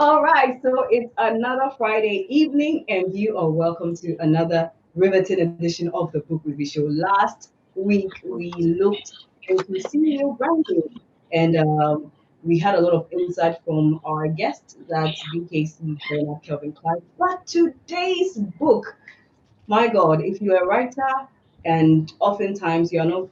All right, so it's another Friday evening, and you are welcome to another riveted edition of the Book Review Show. Last week, we looked into CEO branding, and we had a lot of insight from our guest, that's BKC Bernard Kelvin Clark. But today's book, my God, if you're a writer and oftentimes you're not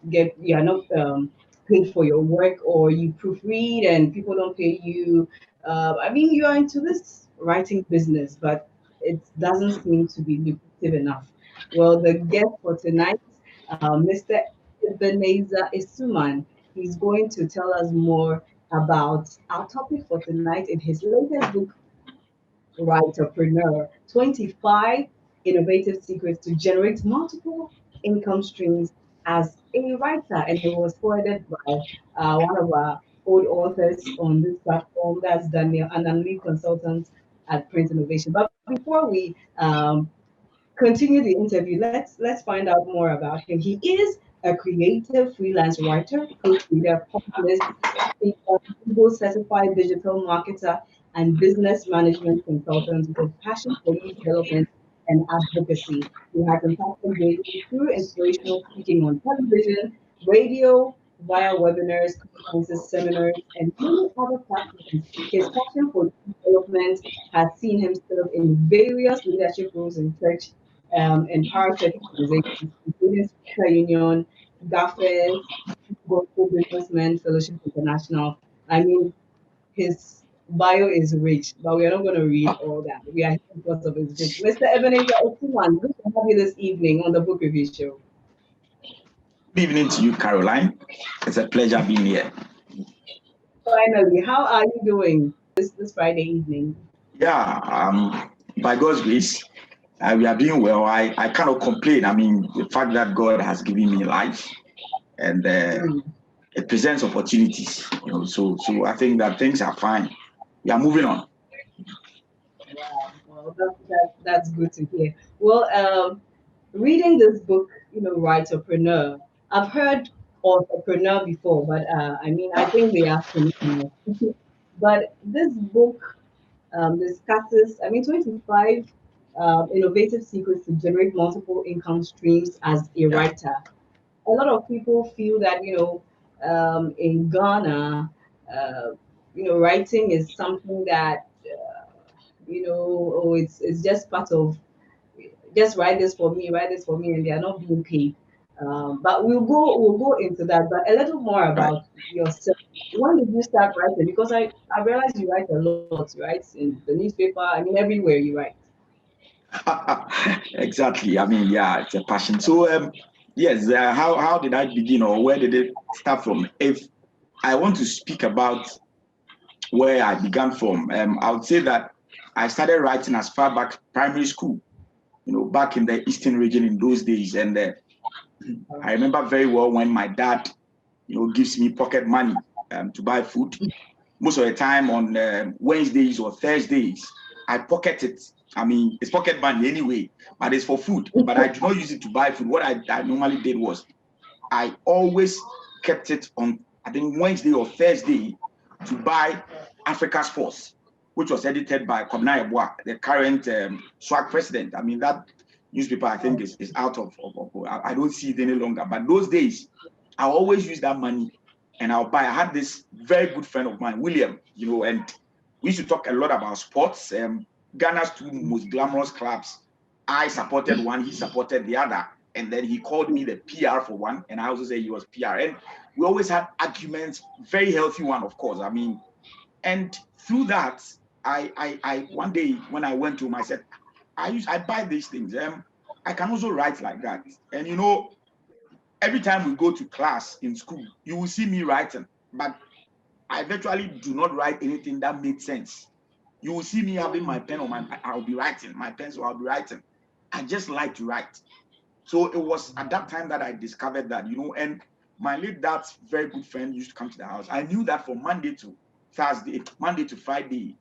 paid for your work, or you proofread and people don't pay you, I mean, you are into this writing business, but it doesn't seem to be lucrative enough. Well, the guest for tonight, Mr. Ebenezer Asumang, he's going to tell us more about our topic for tonight in his latest book, Writerpreneur, 25 innovative secrets to generate multiple income streams as a writer. And it was forwarded by one of our old authors on this platform, that's Daniel, and lead consultant at Print Innovation. But before we continue the interview, let's find out more about him. He is a creative freelance writer, coach, leader, publicist, Google certified digital marketer, and business management consultant with a passion for youth development and advocacy. He has impacted daily through inspirational speaking on television, radio, via webinars, conferences, seminars, and many other platforms. His passion for youth development has seen him serve in various leadership roles in church and paratech organizations, including Speaker Union, GAFES, Gospel Businessmen Fellowship International. I mean, his bio is rich, but we are not going to read all that. We are here because of his book. Mr. Ebenezer Asumang, good to have you this evening on the Book Review Show. Good evening to you, Caroline. It's a pleasure being here. Finally, how are you doing this Friday evening? Yeah, by God's grace, we are doing well. I cannot complain. I mean, the fact that God has given me life and it presents opportunities, so I think that things are fine. We are moving on. Wow, well, that's good to hear. Well, reading this book, Writerpreneur, I've heard entrepreneur before, but I mean, I think they are synonymous. But this book discusses, I mean, 25 innovative secrets to generate multiple income streams as a Yeah. writer. A lot of people feel that, in Ghana, writing is something that, oh, it's just part of, just write this for me, and they are not being paid. But we'll go into that. But a little more Right. about yourself. When did you start writing? Because I realize you write a lot, right? In the newspaper, I mean, everywhere you write. Exactly. I mean, yeah, it's a passion. So, yes, how did I begin, or where did it start from? If I want to speak about where I began from, I would say that I started writing as far back primary school, back in the Eastern region in those days. And I remember very well when my dad, gives me pocket money to buy food. Most of the time on Wednesdays or Thursdays, I pocket it. I mean, it's pocket money anyway, but it's for food. But I do not use it to buy food. What I normally did was I always kept it on, I think, Wednesday or Thursday to buy Africa Sports, which was edited by Caroline Owusu, the current SWAG president. I mean, that newspaper, I think, is out of I don't see it any longer. But those days, I always use that money and I'll buy. I had this very good friend of mine, William, and we used to talk a lot about sports. Ghana's two most glamorous clubs. I supported one, he supported the other. And then he called me the PR for one, and I also say he was PR. And we always had arguments, very healthy one, of course. I mean, and through that, I one day when I went to him, I said, I buy these things. I can also write like that. And every time we go to class in school, you will see me writing, but I virtually do not write anything that made sense. You will see me having my pen on I'll be writing, my pencil, I'll be writing. I just like to write. So it was at that time that I discovered that, and my late dad's very good friend used to come to the house. I knew that from Monday to Thursday, Monday to Friday,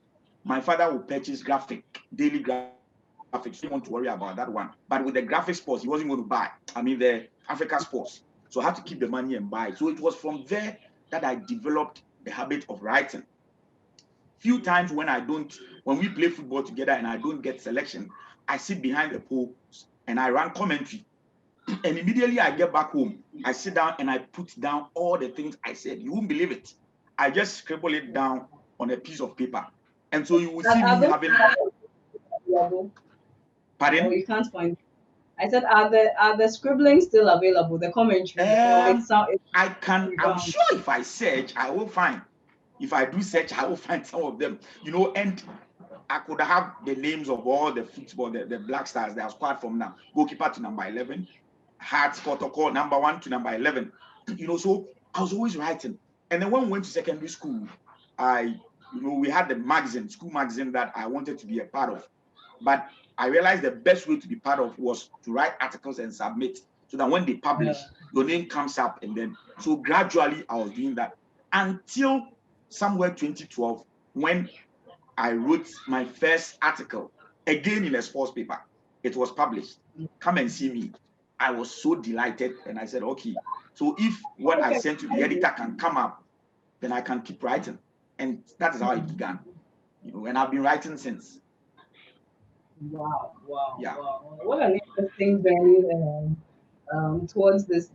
my father would purchase daily graphics. He didn't want to worry about that one. But with the graphic sports, he wasn't going to buy. I mean, the Africa sports. So I had to keep the money and buy. So it was from there that I developed the habit of writing. few times when we play football together and I don't get selection, I sit behind the post and I run commentary. And immediately I get back home, I sit down and I put down all the things I said. You won't believe it. I just scribble it down on a piece of paper. And so you will see me having... Pardon? Oh, you can't find... I said, are the scribbling still available? The commentary? I'm sure if I search, I will find. If I do search, I will find some of them. And I could have the names of all the football, the Black Stars, their squad from now, goalkeeper to number 11, Hearts protocol number 1 to number 11. So I was always writing. And then when we went to secondary school, we had the magazine, school magazine that I wanted to be a part of. But I realized the best way to be part of was to write articles and submit, so that when they publish, your name comes up. And then, so gradually I was doing that until somewhere 2012, when I wrote my first article, again in a sports paper. It was published. Come and see me. I was so delighted, and I said, okay, so if what I sent to the editor can come up, then I can keep writing. And that is how it began. And I've been writing since. Wow. Yeah. Wow. What an interesting journey towards this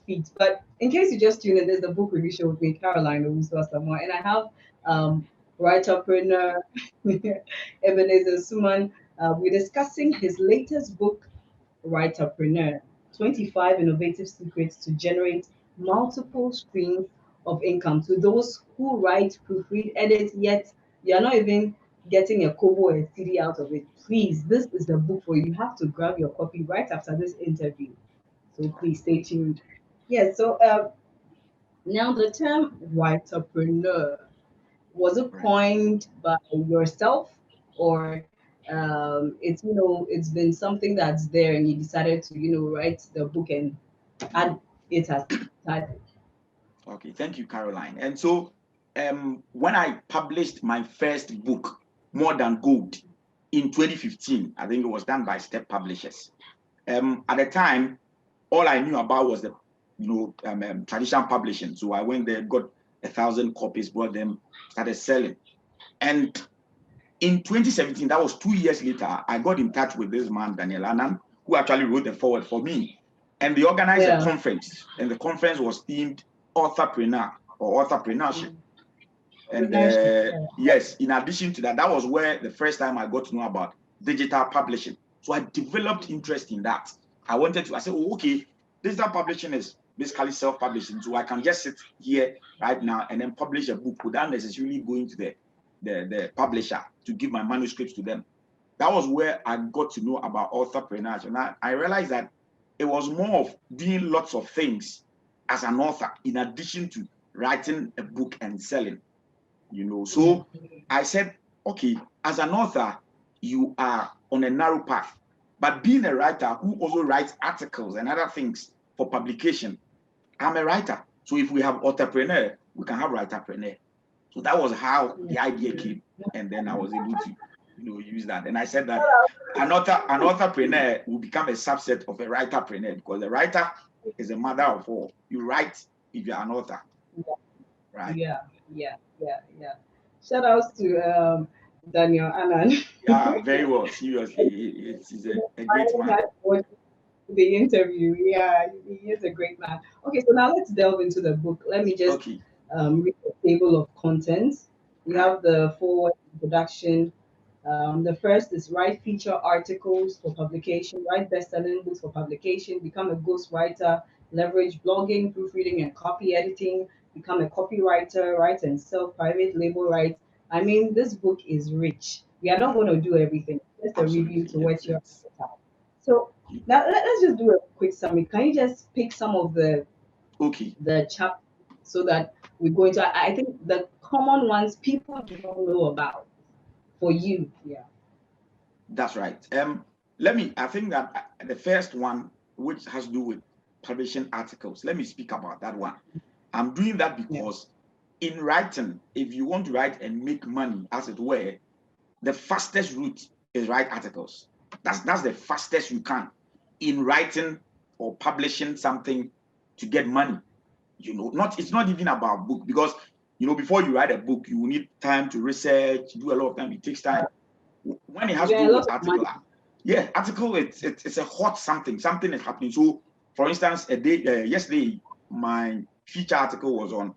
feat. But in case you just tuned in, there's the book review show with me, Caroline Owusu Asamoah, and I have Writerpreneur Ebenezer Asumang. We're discussing his latest book, Writerpreneur: 25 Innovative Secrets to Generate Multiple Streams of Income. To those who write, proofread, edit, yet you're not even getting a kobo or a CD out of it, please, this is the book for you. You have to grab your copy right after this interview. So please stay tuned. Yeah, so now the term writerpreneur, was it coined by yourself, or it's been something that's there and you decided to write the book and add it as title? Okay, thank you, Caroline. And so when I published my first book, More Than Gold, in 2015, I think it was done by Step Publishers. At the time, all I knew about was the traditional publishing. So I went there, got 1,000 copies, brought them, started selling. And in 2017, that was 2 years later, I got in touch with this man, Daniel Annan, who actually wrote the foreword for me. And they organized a conference, and the conference was themed Authorpreneur or Entrepreneurship. And yes, in addition to that, that was where the first time I got to know about digital publishing. So I developed interest in that. I said, oh, okay, digital publishing is basically self-publishing. So I can just sit here right now and then publish a book without necessarily going to the publisher to give my manuscripts to them. That was where I got to know about authorpreneurs. And I realized that it was more of doing lots of things as an author, in addition to writing a book and selling. So I said, okay, as an author, you are on a narrow path, but being a writer who also writes articles and other things for publication, I'm a writer. So if we have entrepreneur, we can have writerpreneur. So that was how the idea came, and then I was able to use that. And I said that an entrepreneur will become a subset of a writerpreneur, because the writer is the mother of all. You write if you're an author. Right? Yeah. Shout outs to Daniel Annan. Yeah, very well. Seriously, he's a great man. The interview, yeah, he is a great man. Okay, so now let's delve into the book. Let me just read the table of contents. We have the forward introduction. The first is write feature articles for publication, write best-selling books for publication, become a ghostwriter, leverage blogging, proofreading, and copy editing, become a copywriter, write and sell private label rights. I mean, this book is rich. We are not going to do everything. Just a review to what you're about. So now let's just do a quick summary. Can you just pick some of the chapters so that we go into, I think, the common ones people don't know about for you? Yeah. That's right. I think that the first one, which has to do with publishing articles, let me speak about that one. I'm doing that because in writing, if you want to write and make money, as it were, the fastest route is write articles. That's the fastest you can in writing or publishing something to get money. It's not even about book, because You know, before you write a book, you need time to research, do a lot of time. It takes time. When it has to Yeah, a do lot with of money. article, article, it's a hot something. Something is happening. So, for instance, yesterday, my feature article was on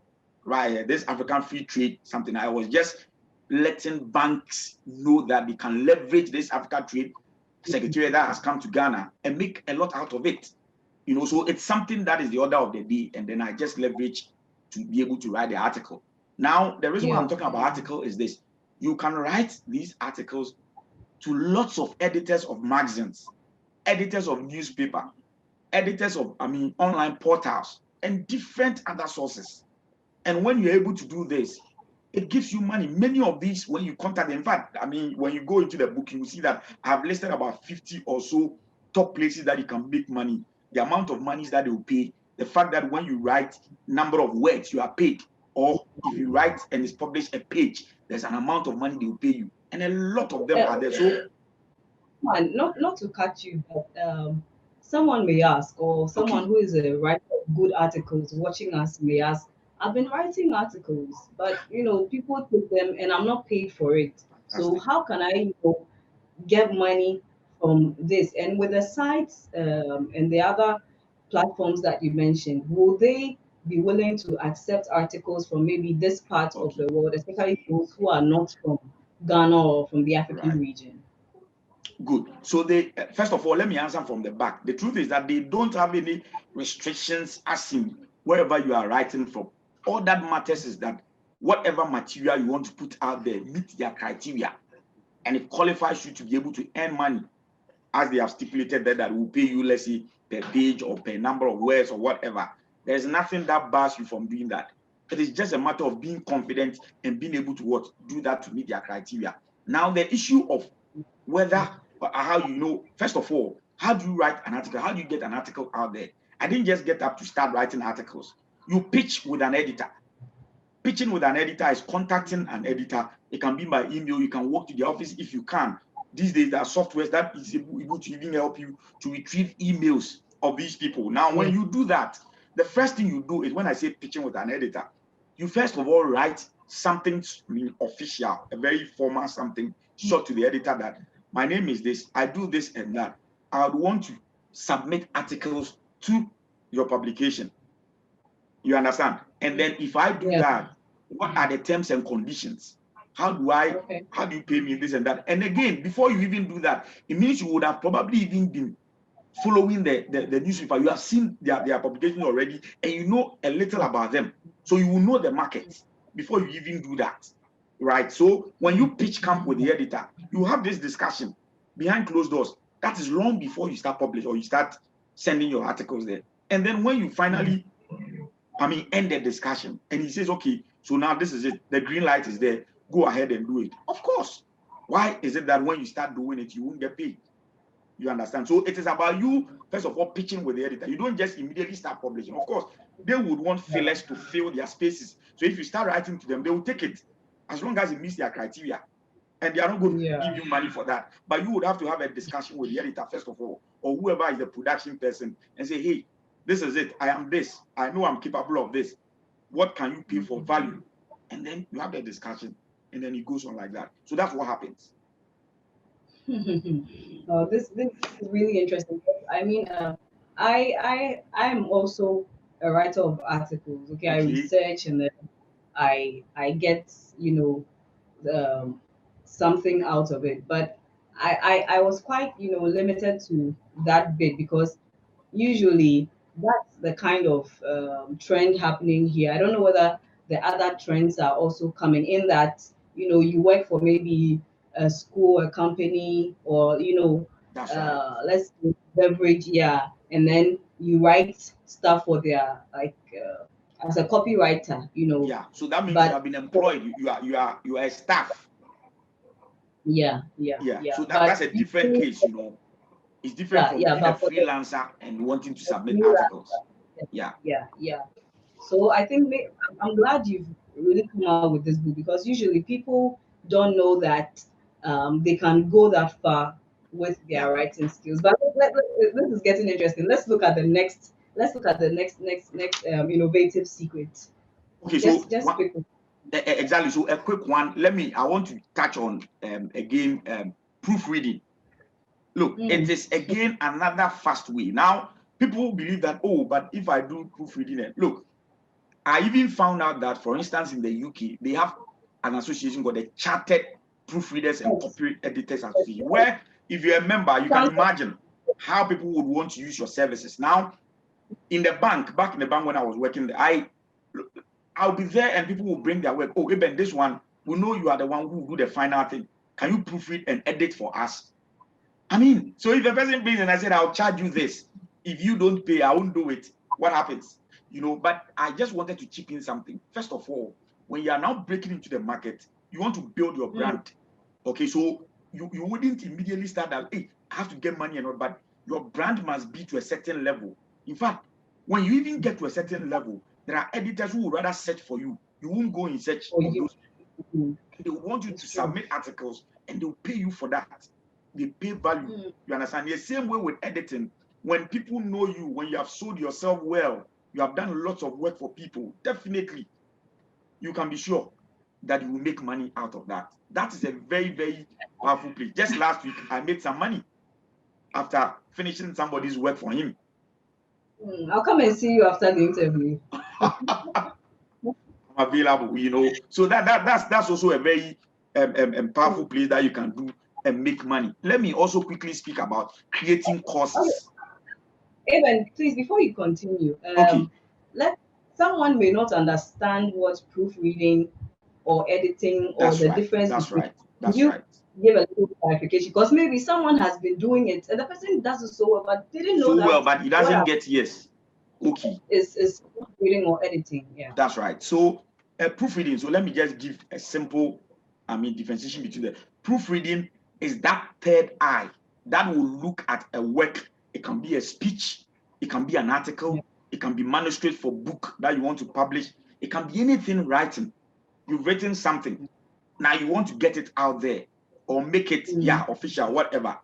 this African free trade something. I was just letting banks know that they can leverage this African trade secretariat that has come to Ghana and make a lot out of it. You know, so it's something that is the order of the day, and then I just leverage to be able to write the article. Now, the reason why I'm talking about article is this: you can write these articles to lots of editors of magazines, editors of newspaper, editors of online portals, and different other sources. And when you're able to do this, it gives you money. Many of these, when you contact them, in fact, when you go into the book, you will see that I have listed about 50 or so top places that you can make money, the amount of money that they will pay, the fact that when you write number of words, you are paid, or if you write and it's published a page, there's an amount of money they will pay you. And a lot of them are there. So, not to cut you, but someone may ask, or someone who is a writer of good articles watching us may ask, I've been writing articles, but people take them and I'm not paid for it. So how can I get money from this? And with the sites and the other platforms that you mentioned, will they be willing to accept articles from maybe this part of the world, especially those who are not from Ghana or from the African region? Good. So they first of all, let me answer from the back. The truth is that they don't have any restrictions as in wherever you are writing from. All that matters is that whatever material you want to put out there meet their criteria, and it qualifies you to be able to earn money, as they have stipulated that will pay you, let's say, per page or per number of words or whatever. There's nothing that bars you from doing that. It is just a matter of being confident and being able to do that to meet their criteria. Now, the issue of whether how first of all, how do you write an article? How do you get an article out there? I didn't just get up to start writing articles. You pitch with an editor. Pitching with an editor is contacting an editor. It can be by email. You can walk to the office if you can. These days, there are softwares that is able to even help you to retrieve emails of these people. Now, when you do that, the first thing you do is, when I say pitching with an editor, you first of all write something official, a very formal something, short to the editor that my name is this, I do this and that. I would want to submit articles to your publication. You understand? And then if I do that, what are the terms and conditions? How do you pay me this and that? And again, before you even do that, it means you would have probably even been following the newspaper. You have seen their publication already, and you know a little about them. So you will know the market before you even do that. Right? So when you pitch camp with the editor, you have this discussion behind closed doors. That is long before you start publishing or you start sending your articles there. And then when you finally end the discussion and he says, okay, so now this is it, the green light is there, go ahead and do it. Of course. Why is it that when you start doing it, you won't get paid? You understand? So it is about you, first of all, pitching with the editor. You don't just immediately start publishing. Of course, they would want fillers to fill their spaces. So if you start writing to them, they will take it as long as it meets their criteria. And they are not going to give you money for that. But you would have to have a discussion with the editor, first of all, or whoever is the production person, and say, hey, this is it. I am this. I know I'm capable of this. What can you pay for value? And then you have the discussion, and then it goes on like that. So that's what happens. This is really interesting. I mean, I'm also a writer of articles. Okay, I research and then I get something out of it. But I was quite limited to that bit because usually that's the kind of trend happening here. I don't know whether the other trends are also coming in that you work for maybe a school, a company, or let's say beverage, and then you write stuff for their as a copywriter, Yeah, so that means you have been employed. You are a staff. Yeah. So that's a different case, It's different from being a freelancer and wanting to submit articles. Yeah. So I think I'm glad you've really come out with this book because usually people don't know that they can go that far with their writing skills. But this is getting interesting. Let's look at the next. Let's look at the next innovative secret. Okay, Just quickly. Exactly. So a quick one. I want to touch on again proofreading. Look, it is again another fast way. Now, people believe that, oh, but if I do proofreading, look, I even found out that, for instance, in the UK, they have an association called the Chartered Proofreaders and Copy Editors Association, where if you're a member, you can imagine how people would want to use your services. Now, in the bank, back in the bank when I was working, I'll be there and people will bring their work. Oh, even this one, we know you are the one who will do the final thing. Can you proofread and edit for us? I mean, so if a person brings and I said, I'll charge you this, if you don't pay, I won't do it. What happens? You know, but I just wanted to chip in something. First of all, when you are now breaking into the market, you want to build your brand. Okay, so you wouldn't immediately start that, hey, I have to get money and all, but your brand must be to a certain level. In fact, when you even get to a certain level, there are editors who would rather search for you. You won't go in search of those. They want you to submit articles and they'll pay you for that. They pay value. You understand? The same way with editing. When people know you, when you have sold yourself well, you have done lots of work for people, definitely you can be sure that you will make money out of that. That is a very, very powerful place. Just last week, I made some money after finishing somebody's work for him. I'll come and see you after the interview. I'm available, you know. So that's also a very powerful place that you can do and make money. Let me also quickly speak about creating courses. Even please, before you continue, Okay. Someone may not understand what proofreading or editing or That's the right. difference That's between. right. That's You right. give a little clarification because maybe someone has been doing it and the person does it so well, but didn't know So well, that but he doesn't get yes. Okay. Is proofreading or editing. Yeah. That's right. So proofreading. So let me just give a simple, differentiation between the proofreading is that third eye that will look at a work. It can be a speech, it can be an article, it can be manuscript for book that you want to publish. It can be anything writing. You've written something. Now you want to get it out there or make it official, whatever.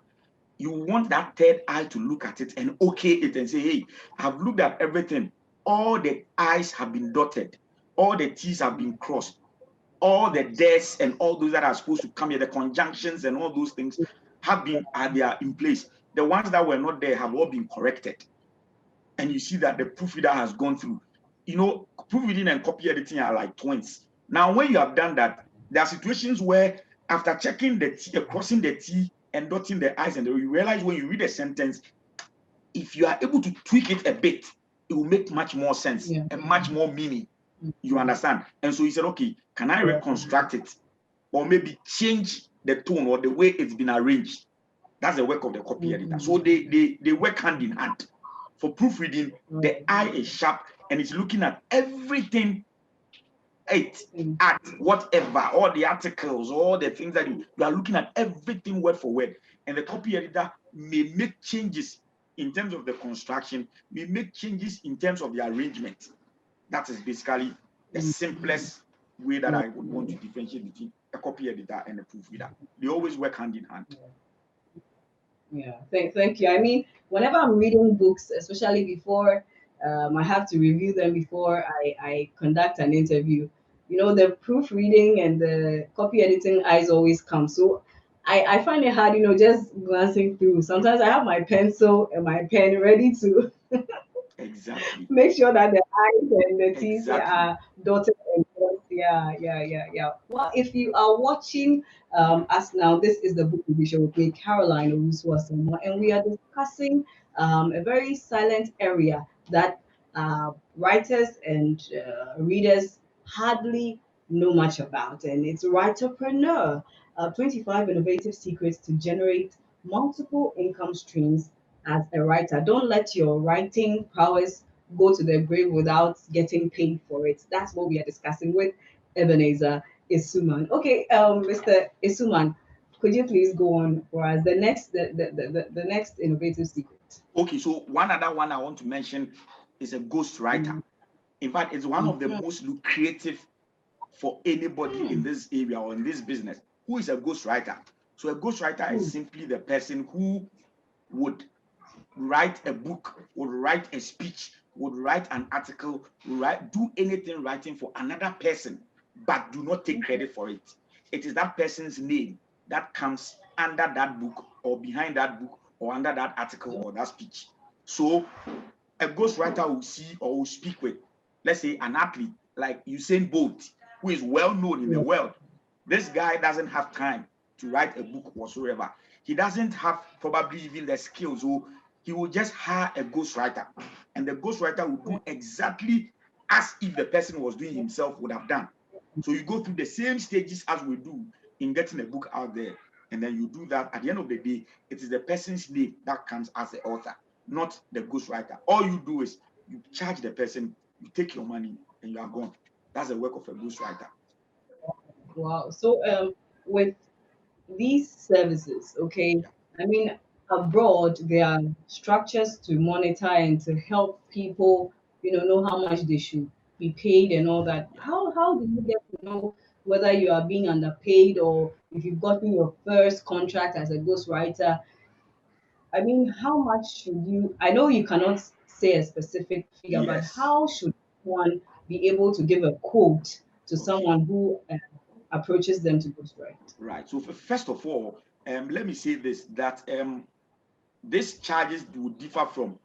You want that third eye to look at it and okay it and say, hey, I've looked at everything. All the I's have been dotted. All the T's have been crossed. All the des and all those that are supposed to come here, the conjunctions and all those things they are in place. The ones that were not there have all been corrected. And you see that the proofreader has gone through. You know, proofreading and copy editing are like twins. Now, when you have done that, there are situations where after checking the T, crossing the T and dotting the I's, and you realize when you read a sentence, if you are able to tweak it a bit, it will make much more sense and much more meaning. You understand? And so he said, okay, can I reconstruct it or maybe change the tone or the way it's been arranged? That's the work of the copy editor. So they work hand in hand. For proofreading, the eye is sharp and it's looking at everything at whatever, all the articles, all the things that you are looking at everything word for word. And the copy editor may make changes in terms of the construction, may make changes in terms of the arrangement. That is basically the simplest way that I would want to differentiate between a copy editor and a proofreader. They always work hand in hand. Yeah, thank you. I mean, whenever I'm reading books, especially before I have to review them before I conduct an interview, you know, the proofreading and the copy editing eyes always come. So I find it hard, you know, just glancing through. Sometimes I have my pencil and my pen ready to Exactly. make sure that the I's and the T's Exactly. are dotted and crossed. Yeah. Well, if you are watching us now, this is the book edition with me, Caroline Owusu Asamoah, and we are discussing a very silent area that writers and readers hardly know much about, and it's Writerpreneur, 25 innovative secrets to generate multiple income streams as a writer. Don't let your writing prowess go to the grave without getting paid for it. That's what we are discussing with Ebenezer Asumang. Okay, Mr. Asumang, could you please go on for us? The next innovative secret. Okay, so one other one I want to mention is a ghostwriter. In fact, it's one of the most lucrative for anybody in this area or in this business. Who is a ghostwriter? So a ghostwriter is simply the person who would write a book, would write a speech, would write an article, do anything writing for another person but do not take credit for it. It is that person's name that comes under that book or behind that book or under that article or that speech. So a ghostwriter will see or will speak with, let's say, an athlete like Usain Bolt, who is well known in the world. This guy doesn't have time to write a book whatsoever. He doesn't have probably even the skills, so he will just hire a ghostwriter, and the ghostwriter will do exactly as if the person was doing himself would have done. So you go through the same stages as we do in getting a book out there, and then you do that. At the end of the day, it is the person's name that comes as the author, not the ghostwriter. All you do is you charge the person, you take your money, and you are gone. That's the work of a ghostwriter. Wow. So with these services, okay, Yeah. I mean, abroad there are structures to monitor and to help people, know how much they should be paid and all that. Yeah. How do you get to know whether you are being underpaid or if you've gotten your first contract as a ghostwriter? I mean, how much should you? I know you cannot say a specific figure, but Yes. how should one be able to give a quote to Okay. someone who approaches them to ghostwrite? Right. So first of all, let me say this, that these charges will differ from,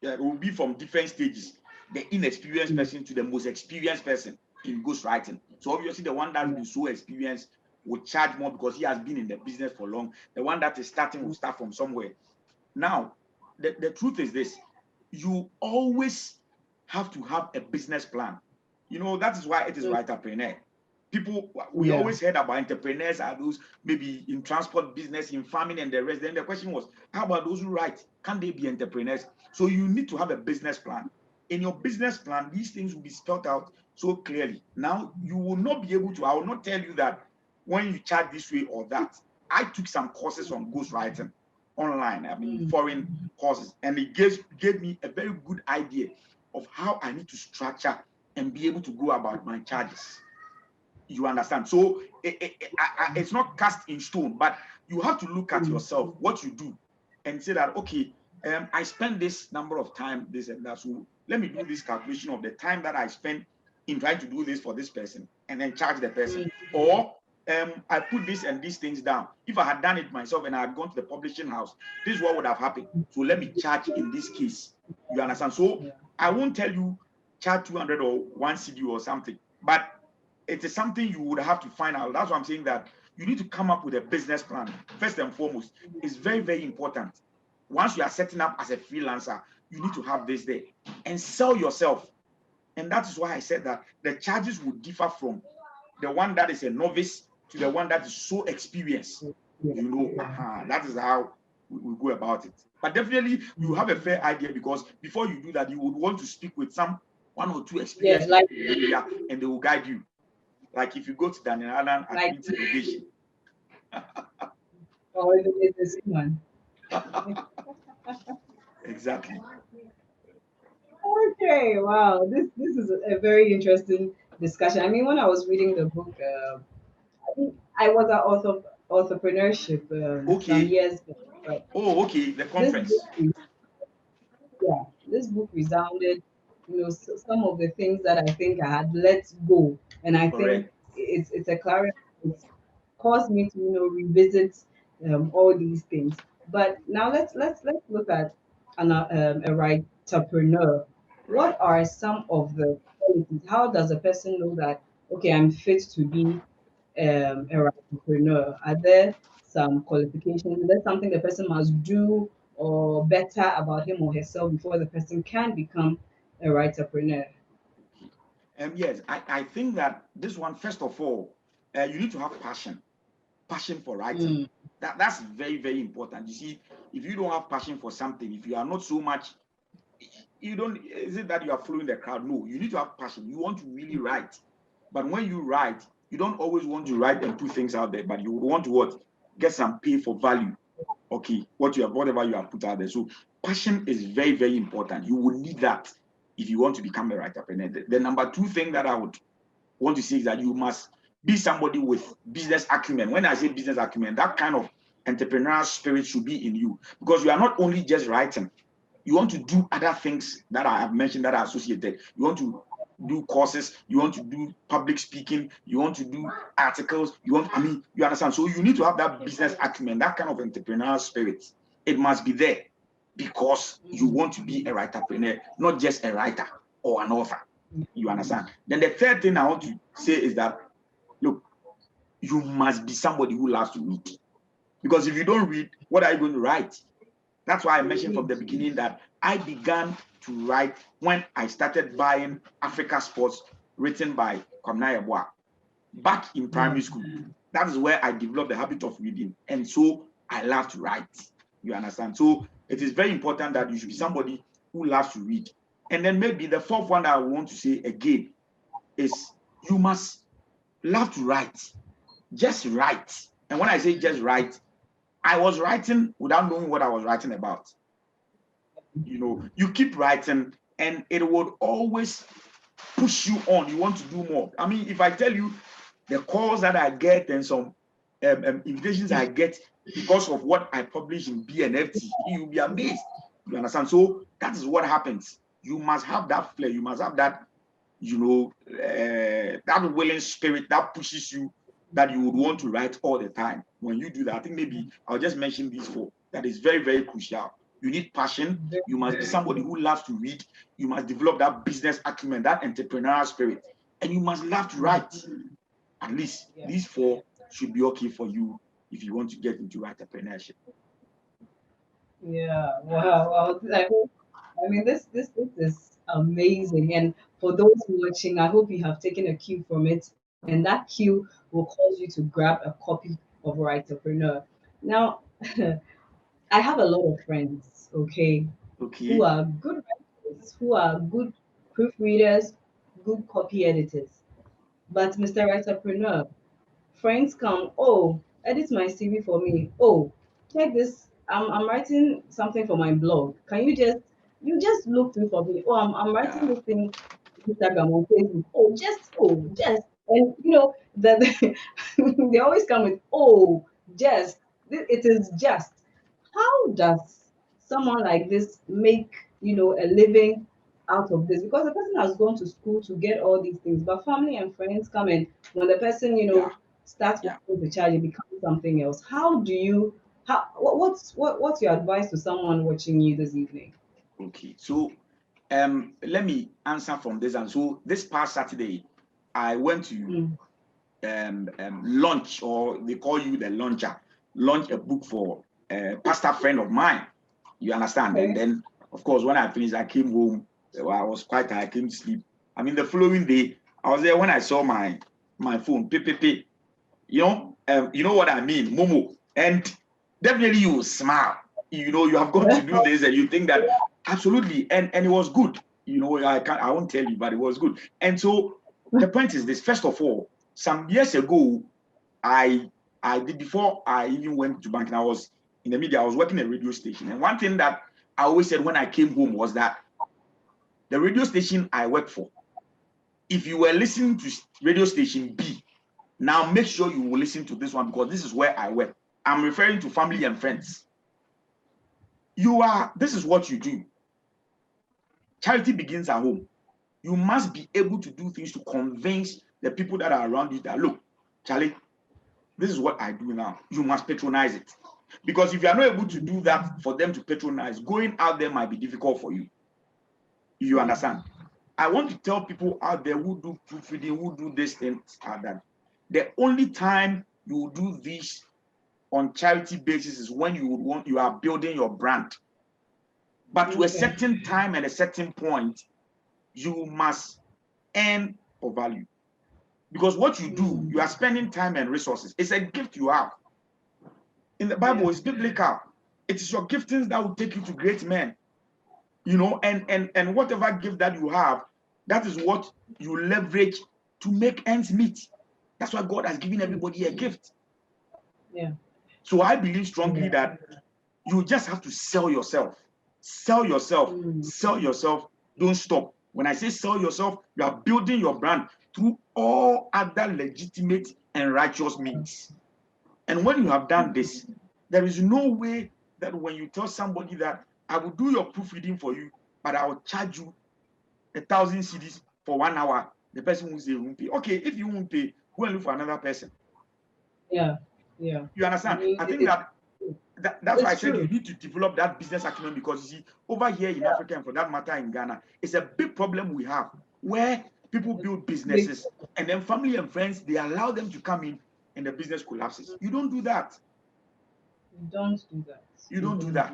will be from different stages. The inexperienced Mm, person to the most experienced person in ghostwriting. So obviously the one that's yeah. been so experienced will charge more because he has been in the business for long. The one that is starting will start from somewhere. Now, the truth is this: you always have to have a business plan. That is why it is Mm, Writerpreneur. People, we yeah. always heard about entrepreneurs are those maybe in transport business, in farming, and the rest. Then the question was, how about those who write? Can they be entrepreneurs? So you need to have a business plan. In your business plan, these things will be spelled out so clearly. Now, you will not be able to, I will not tell you that when you charge this way or that. I took some courses on ghostwriting online, I mean, Mm, foreign courses, and it gave me a very good idea of how I need to structure and be able to go about my charges. You understand? So it's not cast in stone, but you have to look at mm, yourself, what you do, and say that, okay, I spend this number of time, this and that. So let me do this calculation of the time that I spend in trying to do this for this person and then charge the person. mm, Or I put this and these things down. If I had done it myself and I had gone to the publishing house, this is what would have happened. So let me charge in this case. You understand? So yeah. I won't tell you charge 200 or 1 CD or something, but it is something you would have to find out. That's why I'm saying that you need to come up with a business plan first and foremost. It's very, very important. Once you are setting up as a freelancer, you need to have this there and sell yourself. And that is why I said that the charges would differ from the one that is a novice to the one that is so experienced. Yeah. Yeah. That is how we go about it. But definitely, you have a fair idea because before you do that, you would want to speak with one or two Yeah, experienced people in the area, and they will guide you. Like if you go to Daniel Allen at like intimidation. or even this one. Exactly. Okay, wow. This is a very interesting discussion. I mean, when I was reading the book, I think I was at entrepreneurship some Okay. years back, but Oh, okay. The this conference. book, yeah, this book resounded, some of the things that I think I had let go, and I think Correct. it's a clarity. It's caused me to revisit all these things. But now let's look at a writerpreneur. What Right. are some of the qualities? How does a person know that okay, I'm fit to be a writerpreneur? Are there some qualifications? Is there something the person must do or better about him or herself before the person can become a writerpreneur? Yes, I think that this one, first of all, you need to have passion for writing. Mm, That's very, very important. You see, if you don't have passion for something, if you are not so much, you don't, is it that you are following the crowd? No, you need to have passion. You want to really write. But when you write, you don't always want to write and put things out there, but you would want to what? Get some pay for value. Okay, whatever you have put out there. So passion is very, very important. You will need that if you want to become a writerpreneur. The number two thing that I would want to say is that you must be somebody with business acumen. When I say business acumen, that kind of entrepreneurial spirit should be in you because you are not only just writing. You want to do other things that I have mentioned that are associated. You want to do courses, you want to do public speaking, you want to do articles, you understand? So you need to have that business acumen, that kind of entrepreneurial spirit. It must be there because you want to be a writerpreneur, not just a writer or an author. You understand? Then the third thing I want to say is that, look, you must be somebody who loves to read. Because if you don't read, what are you going to write? That's why I mentioned from the beginning that I began to write when I started buying Africa Sports written by Caroline Owusu Asamoah back in primary school. That is where I developed the habit of reading. And so I love to write. You understand? So it is very important that you should be somebody who loves to read. And then maybe the fourth one that I want to say again is you must love to write. Just write. And when I say just write, I was writing without knowing what I was writing about. You know, you keep writing and it would always push you on. You want to do more. I mean, if I tell you the calls that I get and some invitations I get because of what I publish in BNFT, you'll be amazed. You understand? So that is what happens. You must have that flair. You must have that, you know, that willing spirit that pushes you, that you would want to write all the time. When you do that, I think maybe I'll just mention these four. That is very, very crucial. You need passion. You must be somebody who loves to read. You must develop that business acumen, that entrepreneurial spirit, and you must love to write. At least these four should be okay for you if you want to get into entrepreneurship. Yeah, wow. I mean, this is amazing. And for those watching, I hope you have taken a cue from it, and that cue will cause you to grab a copy of Writerpreneur. Now, I have a lot of friends, okay, who Okay. are good writers, who are good proofreaders, good copy editors. But Mr. Writerpreneur, friends come, oh, edit my CV for me. Oh, check this. I'm writing something for my blog. Can you just look through for me? Oh, I'm writing Yeah. this thing on Instagram on Facebook. Oh, just and you know that they always come with just it is just. How does someone like this make a living out of this? Because the person has gone to school to get all these things, but family and friends come in when the person Yeah. starts Yeah. working the child, it becomes something else. How do you what's your advice to someone watching you this evening? Okay. So let me answer from this. And so this past Saturday, I went to Mm. launch, or they call you the launcher, launch a book for a pastor friend of mine. You understand? And Okay. then, of course, when I finished, I came home. Well, I was quite tired. I came to sleep. I mean, the following day, I was there when I saw my phone, PPP. You know what I mean, Momo. And definitely you will smile. You know, you have gone to do this, and you think that absolutely, and it was good. You know, I won't tell you, but it was good. And so the point is this: first of all, some years ago, I did, before I even went to banking, I was in the media. I was working at a radio station, and one thing that I always said when I came home was that the radio station I worked for, if you were listening to radio station B, now make sure you will listen to this one, because this is where I work. I'm referring to family and friends. This is what you do. Charity begins at home. You must be able to do things to convince the people that are around you that, look, Charlie, this is what I do now. You must patronize it. Because if you are not able to do that for them to patronize, going out there might be difficult for you. You understand? I want to tell people out there who do proofreading, who do these things, that the only time you will do this on charity basis is when you are building your brand. But to a Okay. certain time and a certain point, you must earn for value. Because what you do, you are spending time and resources. It's a gift you have. In the Bible, Yeah. it's biblical. It is your giftings that will take you to great men. You know, and whatever gift that you have, that is what you leverage to make ends meet. That's why God has given everybody a gift. Yeah. So I believe strongly Yeah. that you just have to sell yourself. Sell yourself. Mm. Sell yourself. Don't stop. When I say sell yourself, you are building your brand through all other legitimate and righteous means. And when you have done this, there is no way that when you tell somebody that I will do your proofreading for you, but I will charge you 1,000 cedis for 1 hour, the person will say, won't pay. Okay, if you won't pay, go and look for another person. Yeah. You understand? I mean, I think that's why I it's said you true. need to develop that business acumen, because you see, over here in Africa, and for that matter in Ghana, it's a big problem we have where people build Big- businesses and then family and friends, they allow them to come in and the business collapses. You don't do that. You don't do that. You don't do that.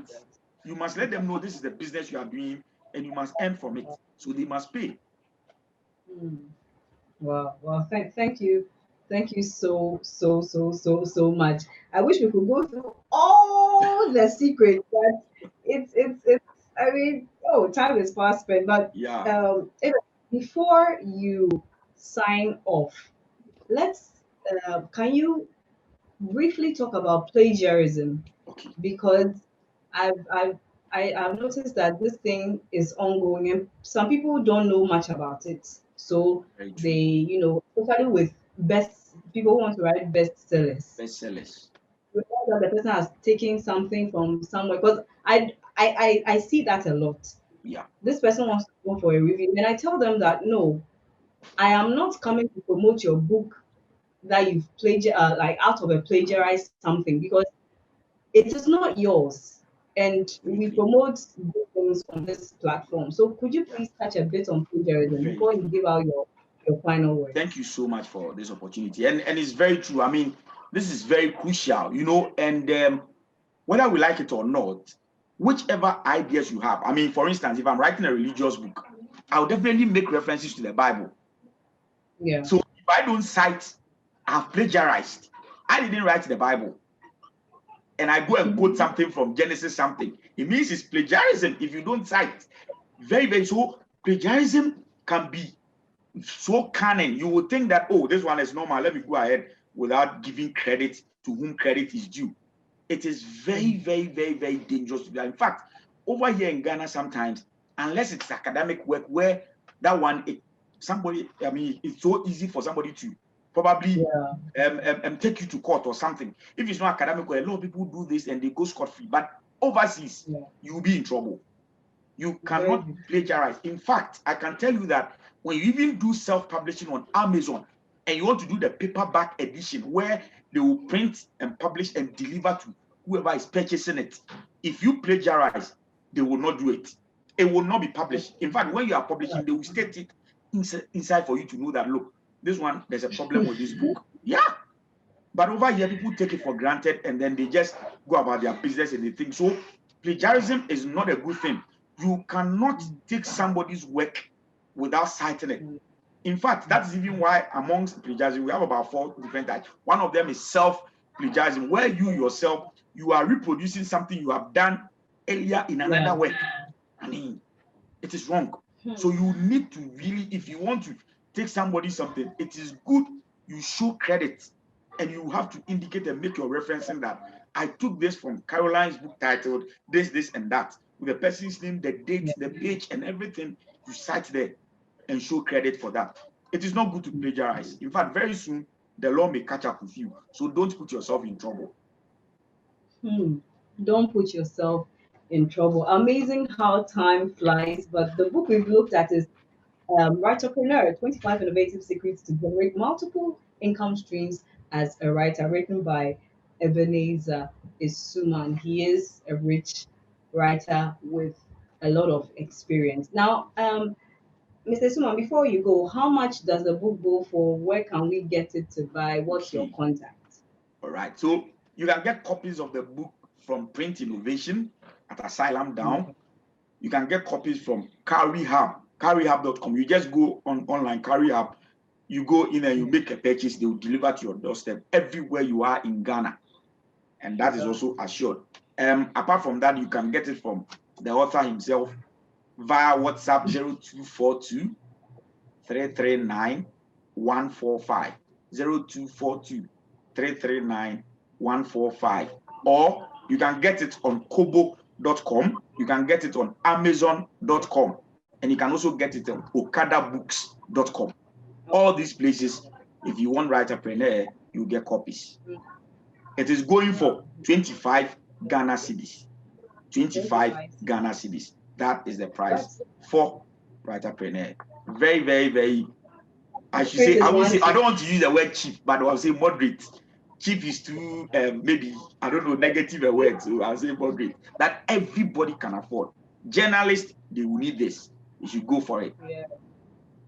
You must let them know this is the business you are doing and you must earn from it. So they must pay. Hmm. Wow. Well, thank you. Thank you so much. I wish we could go through all the secrets, but it's I mean, oh, time is fast spent. But Yeah. before you sign off, let's can you briefly talk about plagiarism? Okay. Because I've I've I've noticed that this thing is ongoing and some people don't know much about it. So Very they, true. especially with best people who want to write bestsellers, Bestsellers. without that the person has taken something from somewhere. Because I see that a lot. Yeah. This person wants to go for a review, and I tell them that no, I am not coming to promote your book that you've like out of a plagiarized something, because it is not yours. And we Briefly. promote good things on this platform. So could you Yeah. please touch a bit on plagiarism Very before you true. give out your final Thank you words? so much for this opportunity. And it's very true. I mean, this is very crucial, and whether we like it or not, whichever ideas you have. I mean, for instance, if I'm writing a religious book, I'll definitely make references to the Bible. Yeah. So if I don't cite, I've plagiarized. I didn't write the Bible. And I go and quote something from Genesis something. It means it's plagiarism if you don't cite. Very, very so plagiarism can be so cunning. You would think that, oh, this one is normal. Let me go ahead without giving credit to whom credit is due. It is very, very, very, very dangerous to do that. In fact, over here in Ghana, sometimes, unless it's academic work where that one, I mean, it's so easy for somebody to probably Yeah. take you to court or something. If it's not academic work, a lot of people do this and they go scot-free. But overseas, Yeah. you'll be in trouble. You Very cannot good. plagiarize. In fact, I can tell you that when you even do self-publishing on Amazon and you want to do the paperback edition where they will print and publish and deliver to whoever is purchasing it, if you plagiarize, they will not do it. It will not be published. In fact, when you are publishing, they will state it inside for you to know that, look, this one, there's a problem with this book. Yeah. But over here, people take it for granted and then they just go about their business and they think so. Plagiarism is not a good thing. You cannot take somebody's work without citing it. In fact, that's even why amongst plagiarism, we have about 4 different types. One of them is self-plagiarism, where you yourself, you are reproducing something you have done earlier in Yeah. another work. I mean, it is wrong. So you need to really, if you want to take somebody something, it is good you show credit and you have to indicate and make your referencing that I took this from Caroline's book titled this, and that, with the person's name, the date, Yeah. the page, and everything. You cite there and show credit for that. It is not good to plagiarize. In fact, very soon, the law may catch up with you. So don't put yourself in trouble. Don't put yourself in trouble. Amazing how time flies. But the book we've looked at is Writerpreneur, 25 Innovative Secrets to Generate Multiple Income Streams as a Writer, written by Ebenezer Asumang. He is a rich writer with a lot of experience. Now, Mr. Suman, before you go, how much does the book go for? Where can we get it to buy? What's your Okay. contact? All right. So you can get copies of the book from Print Innovation at Asylum Down. Okay. You can get copies from Carry Hub, carryhub.com. You just go online, Carry Hub. You go in and you make a purchase, they will deliver to your doorstep everywhere you are in Ghana. And that is also assured. Apart from that, you can get it from the author himself via WhatsApp 0242 339 145. 0242 339 145. Or you can get it on kobo.com. You can get it on amazon.com. And you can also get it on okadabooks.com. All these places, if you want Writerpreneur, you get copies. It is going for 25 Ghana cedis. 25 Ghana cedis. That is the price That's for Writerpreneur. Very, very, very. I should Moderate say, is I would one say, I thing. don't want to use the word cheap, but I'll say moderate. Cheap is too, maybe, I don't know, negative a word, so I'll say moderate. That everybody can afford. Journalists, they will need this. You should go for it. Yeah.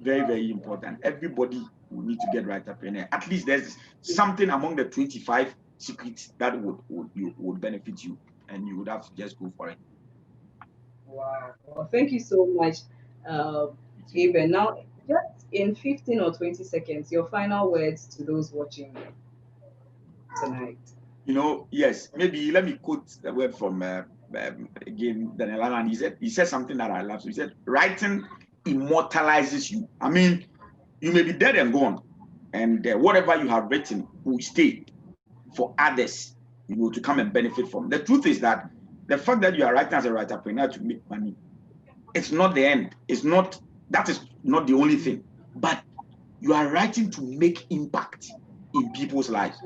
Very, very important. Everybody will need to get Writerpreneur. At least there's something among the 25 secrets that would benefit you, and you would have to just go for it. Wow. Well, thank you so much, Eben. Now, just in 15 or 20 seconds, your final words to those watching tonight. Yes, maybe let me quote the word from again Daniel Allen. He said something that I love. So he said, "Writing immortalizes you." I mean, you may be dead and gone, and whatever you have written will stay for others, to come and benefit from. The truth is that the fact that you are writing as a writerpreneur to make money, it's not the end. That is not the only thing, but you are writing to make impact in people's lives.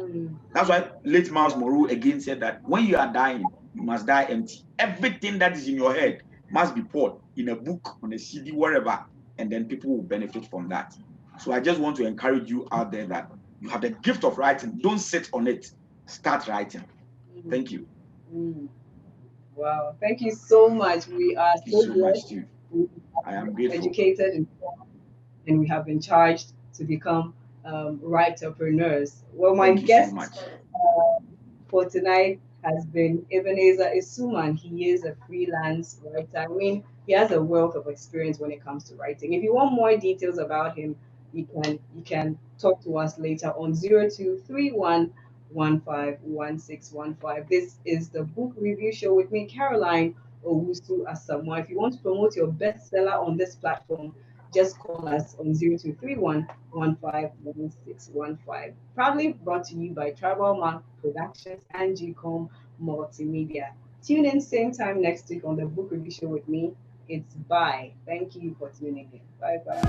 That's why late Miles Moreau again said that when you are dying, you must die empty. Everything that is in your head must be poured in a book, on a CD, wherever, and then people will benefit from that. So I just want to encourage you out there that you have the gift of writing. Don't sit on it. Start writing. Thank you. Wow. Thank you so much. We are Thank you so so much blessed. too. We I am are grateful. educated and we have been charged to become writerpreneurs. Well, my Thank you so guest much. for tonight has been Ebenezer Asumang. He is a freelance writer. I mean, he has a wealth of experience when it comes to writing. If you want more details about him, you can talk to us later on 0231 151615. This is the book review show with me, Caroline Owusu Asamoah. If you want to promote your bestseller on this platform, just call us on 0231 151615. Proudly brought to you by Tribal Mark Productions and GCOM Multimedia. Tune in same time next week on the book review show with me. It's bye. Thank you for tuning in. Bye bye.